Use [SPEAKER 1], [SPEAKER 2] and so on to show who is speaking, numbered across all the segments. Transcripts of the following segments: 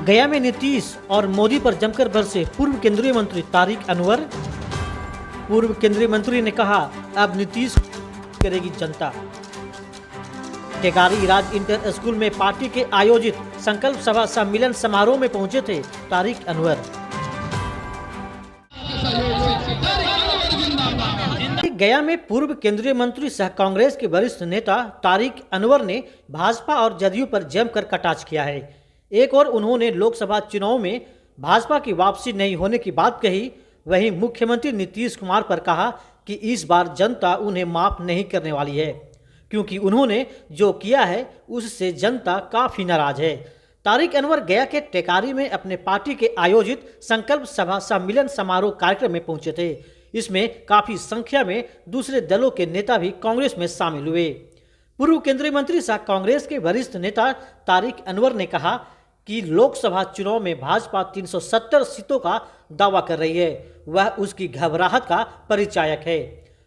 [SPEAKER 1] गया में नीतीश और मोदी पर जमकर बरसे पूर्व केंद्रीय मंत्री तारिक अनवर। पूर्व केंद्रीय मंत्री ने कहा, अब नीतीश करेगी जनता। टेकारी राज इंटर स्कूल में पार्टी के आयोजित संकल्प सभा सम्मेलन समारोह में पहुंचे थे तारिक अनवर। गया में पूर्व केंद्रीय मंत्री सह कांग्रेस के वरिष्ठ नेता तारिक अनवर ने भाजपा और जदयू पर जमकर कटाक्ष किया है। एक और उन्होंने लोकसभा चुनाव में भाजपा की वापसी नहीं होने की बात कही। वहीं मुख्यमंत्री नीतीश कुमार पर कहा कि इस बार जनता उन्हें माफ नहीं करने वाली है, क्योंकि उन्होंने जो किया है उससे जनता काफी नाराज है। तारिक अनवर गया के टेकारी में अपने पार्टी के आयोजित संकल्प सभा सम्मेलन समारोह कार्यक्रम में पहुंचे थे। इसमें काफी संख्या में दूसरे दलों के नेता भी कांग्रेस में शामिल हुए। पूर्व केंद्रीय मंत्री सह कांग्रेस के वरिष्ठ नेता तारिक अनवर ने कहा कि लोकसभा चुनाव में भाजपा 370 सीटों का दावा कर रही है, वह उसकी घबराहट का परिचायक है।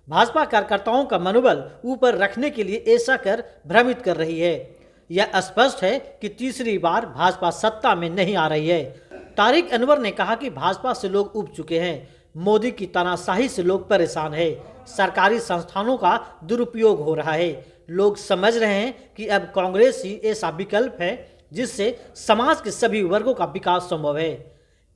[SPEAKER 1] भाजपा कार्यकर्ताओं का मनोबल ऊपर रखने के लिए ऐसा कर भ्रमित कर रही है। यह स्पष्ट है कि तीसरी बार भाजपा सत्ता में नहीं आ रही है। तारिक अनवर ने कहा कि भाजपा से लोग उब चुके हैं, मोदी की तानाशाही से लोग परेशान है, सरकारी संस्थानों का दुरुपयोग हो रहा है। लोग समझ रहे हैं कि अब कांग्रेस ही ऐसा विकल्प है जिससे समाज के सभी वर्गों का विकास संभव है।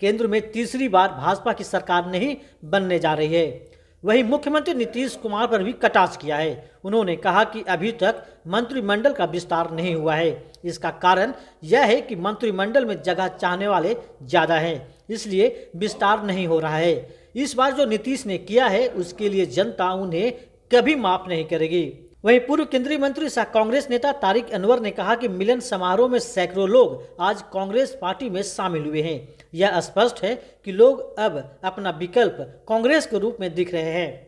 [SPEAKER 1] केंद्र में तीसरी बार भाजपा की सरकार नहीं बनने जा रही है। वहीं मुख्यमंत्री नीतीश कुमार पर भी कटाक्ष किया है। उन्होंने कहा कि अभी तक मंत्रिमंडल का विस्तार नहीं हुआ है। इसका कारण यह है कि मंत्रिमंडल में जगह चाहने वाले ज़्यादा हैं, इसलिए विस्तार नहीं हो रहा है। इस बार जो नीतीश ने किया है उसके लिए जनता उन्हें कभी माफ नहीं करेगी। वहीं पूर्व केंद्रीय मंत्री सह कांग्रेस नेता तारिक अनवर ने कहा कि मिलन समारोह में सैकड़ों लोग आज कांग्रेस पार्टी में शामिल हुए हैं। यह स्पष्ट है कि लोग अब अपना विकल्प कांग्रेस के रूप में दिख रहे हैं।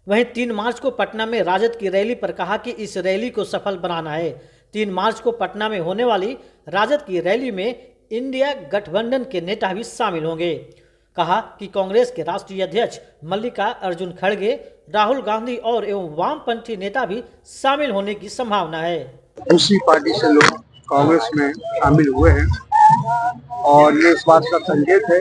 [SPEAKER 1] वहीं 3 मार्च को पटना में राजद की रैली पर कहा कि इस रैली को सफल बनाना है। 3 मार्च को पटना में होने वाली राजद की रैली में इंडिया गठबंधन के नेता भी शामिल होंगे। कहा कि कांग्रेस के राष्ट्रीय अध्यक्ष मल्लिका अर्जुन खड़गे, राहुल गांधी और एवं वामपंथी नेता भी शामिल होने की संभावना है।
[SPEAKER 2] दूसरी पार्टी से लोग कांग्रेस में शामिल हुए हैं और ये इस बात का संकेत है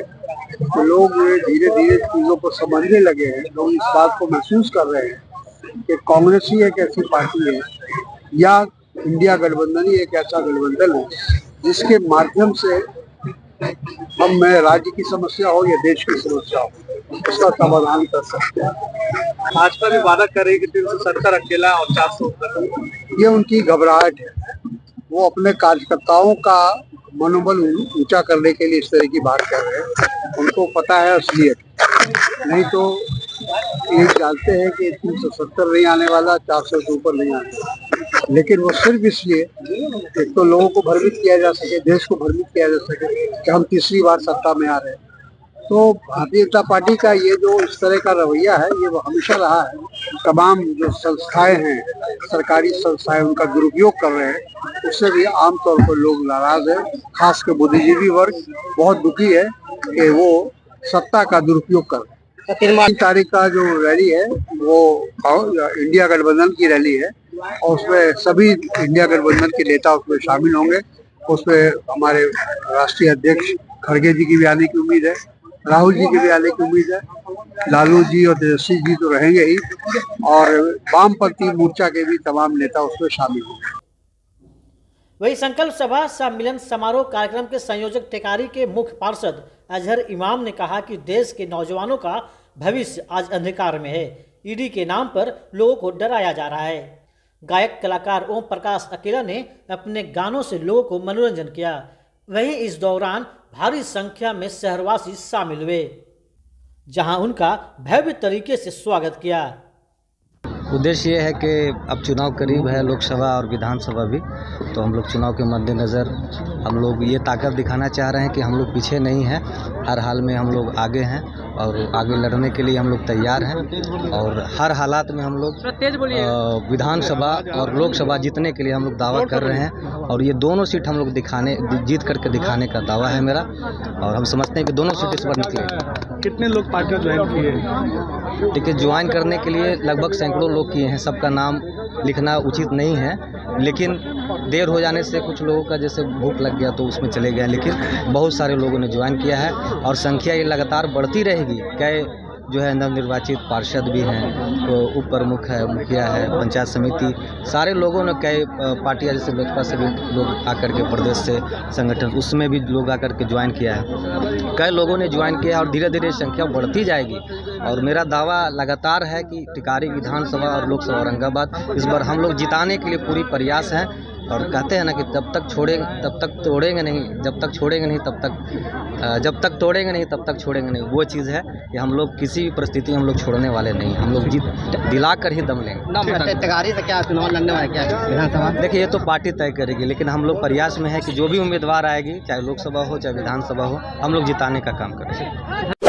[SPEAKER 2] कि लोग धीरे धीरे चीजों को समझने लगे हैं। लोग इस बात को महसूस कर रहे हैं कि कांग्रेस ही एक ऐसी पार्टी है या इंडिया गठबंधन ही एक ऐसा गठबंधन है जिसके माध्यम से हम राज्य की समस्या हो या देश की समस्या हो उसका समाधान कर सकते हैं।
[SPEAKER 3] भाजपा भी वादा कर रही है कि 370 अकेला और 400।
[SPEAKER 2] ये उनकी घबराहट है। वो अपने कार्यकर्ताओं का मनोबल ऊंचा करने के लिए इस तरह की बात कर रहे हैं। उनको पता है असलियत, नहीं तो ये जानते हैं कि 370 नहीं आने वाला, 400 से ऊपर नहीं आने वाला। लेकिन वो सिर्फ इसलिए एक तो लोगों को भ्रमित किया जा सके, देश को भ्रमित किया जा सके कि हम तीसरी बार सत्ता में आ रहे हैं। तो भारतीय जनता पार्टी का ये जो इस तरह का रवैया है ये वो हमेशा रहा है। तमाम जो संस्थाएं हैं, सरकारी संस्थाएं, उनका दुरुपयोग कर रहे हैं। उससे भी आमतौर पर लोग नाराज हैं। खासकर बुद्धिजीवी वर्ग बहुत दुखी है कि वो सत्ता का दुरुपयोग कर रहे हैं। 3 तारीख का जो रैली है वो इंडिया गठबंधन की रैली है और उसमें सभी इंडिया गठबंधन के नेता उसमें शामिल होंगे। उसमें हमारे राष्ट्रीय अध्यक्ष खड़गे जी की भी आने की उम्मीद है, राहुल जी की भी आने की उम्मीद है, लालू जी और तेजस्वी जी तो रहेंगे ही और वामपंथी मोर्चा के भी तमाम नेता उसमें शामिल होंगे।
[SPEAKER 1] वही संकल्प सभा सम्मेलन समारोह कार्यक्रम के संयोजक टेकारी के मुख्य पार्षद अजहर इमाम ने कहा कि देश के नौजवानों का भविष्य आज अंधकार में है। ईडी के नाम पर लोगों को डराया जा रहा है। गायक कलाकार ओम प्रकाश अकेला ने अपने गानों से लोगों को मनोरंजन किया। वहीं इस दौरान भारी संख्या में शहरवासी शामिल हुए, जहां उनका भव्य तरीके से स्वागत किया।
[SPEAKER 4] उद्देश्य ये है कि अब चुनाव करीब है, लोकसभा और विधानसभा भी, तो हम लोग चुनाव के मद्देनज़र हम लोग ये ताकत दिखाना चाह रहे हैं कि हम लोग पीछे नहीं हैं, हर हाल में हम लोग आगे हैं और आगे लड़ने के लिए हम लोग तैयार हैं और हर हालात में हम लोग विधानसभा और लोकसभा जीतने के लिए हम लोग दावा कर रहे हैं और ये दोनों सीट हम लोग जीत करके दिखाने का दावा है मेरा और हम समझते हैं कि दोनों सीट इस बार निकलेंगे।
[SPEAKER 3] कितने लोग पार्टी ज्वाइन किए?
[SPEAKER 4] देखिए, ज्वाइन करने के लिए लगभग सैकड़ों लोग किए हैं। सबका नाम लिखना उचित नहीं है, लेकिन देर हो जाने से कुछ लोगों का जैसे भूख लग गया तो उसमें चले गए, लेकिन बहुत सारे लोगों ने ज्वाइन किया है और संख्या ये लगातार बढ़ती रहेगी। कई जो है नवनिर्वाचित पार्षद भी हैं, तो उप प्रमुख है, मुखिया है, पंचायत समिति, सारे लोगों ने कई पार्टियां जैसे भाजपा से भी लोग आकर के प्रदेश से संगठन उसमें भी लोग आकर के ज्वाइन किया है। कई लोगों ने ज्वाइन किया और धीरे धीरे संख्या बढ़ती जाएगी। और मेरा दावा लगातार है कि टिकारी विधानसभा और लोकसभा औरंगाबाद इस बार हम लोग जिताने के लिए पूरी प्रयास हैं। और कहते हैं ना कि जब तक तोड़ेंगे नहीं, जब तक छोड़ेंगे नहीं तब तक, जब तक तोड़ेंगे नहीं तब तक छोड़ेंगे नहीं। वो चीज़ है कि हम लोग किसी भी परिस्थिति में हम लोग छोड़ने वाले नहीं, हम लोग जीत दिला कर ही दम लेंगे।
[SPEAKER 5] टिकारी से क्या चुनाव लड़ने वाला क्या विधानसभा?
[SPEAKER 4] देखिए ये तो पार्टी तय करेगी, लेकिन हम लोग प्रयास में है कि जो भी उम्मीदवार आएगी, चाहे लोकसभा हो चाहे विधानसभा हो, हम लोग जिताने का काम करेंगे।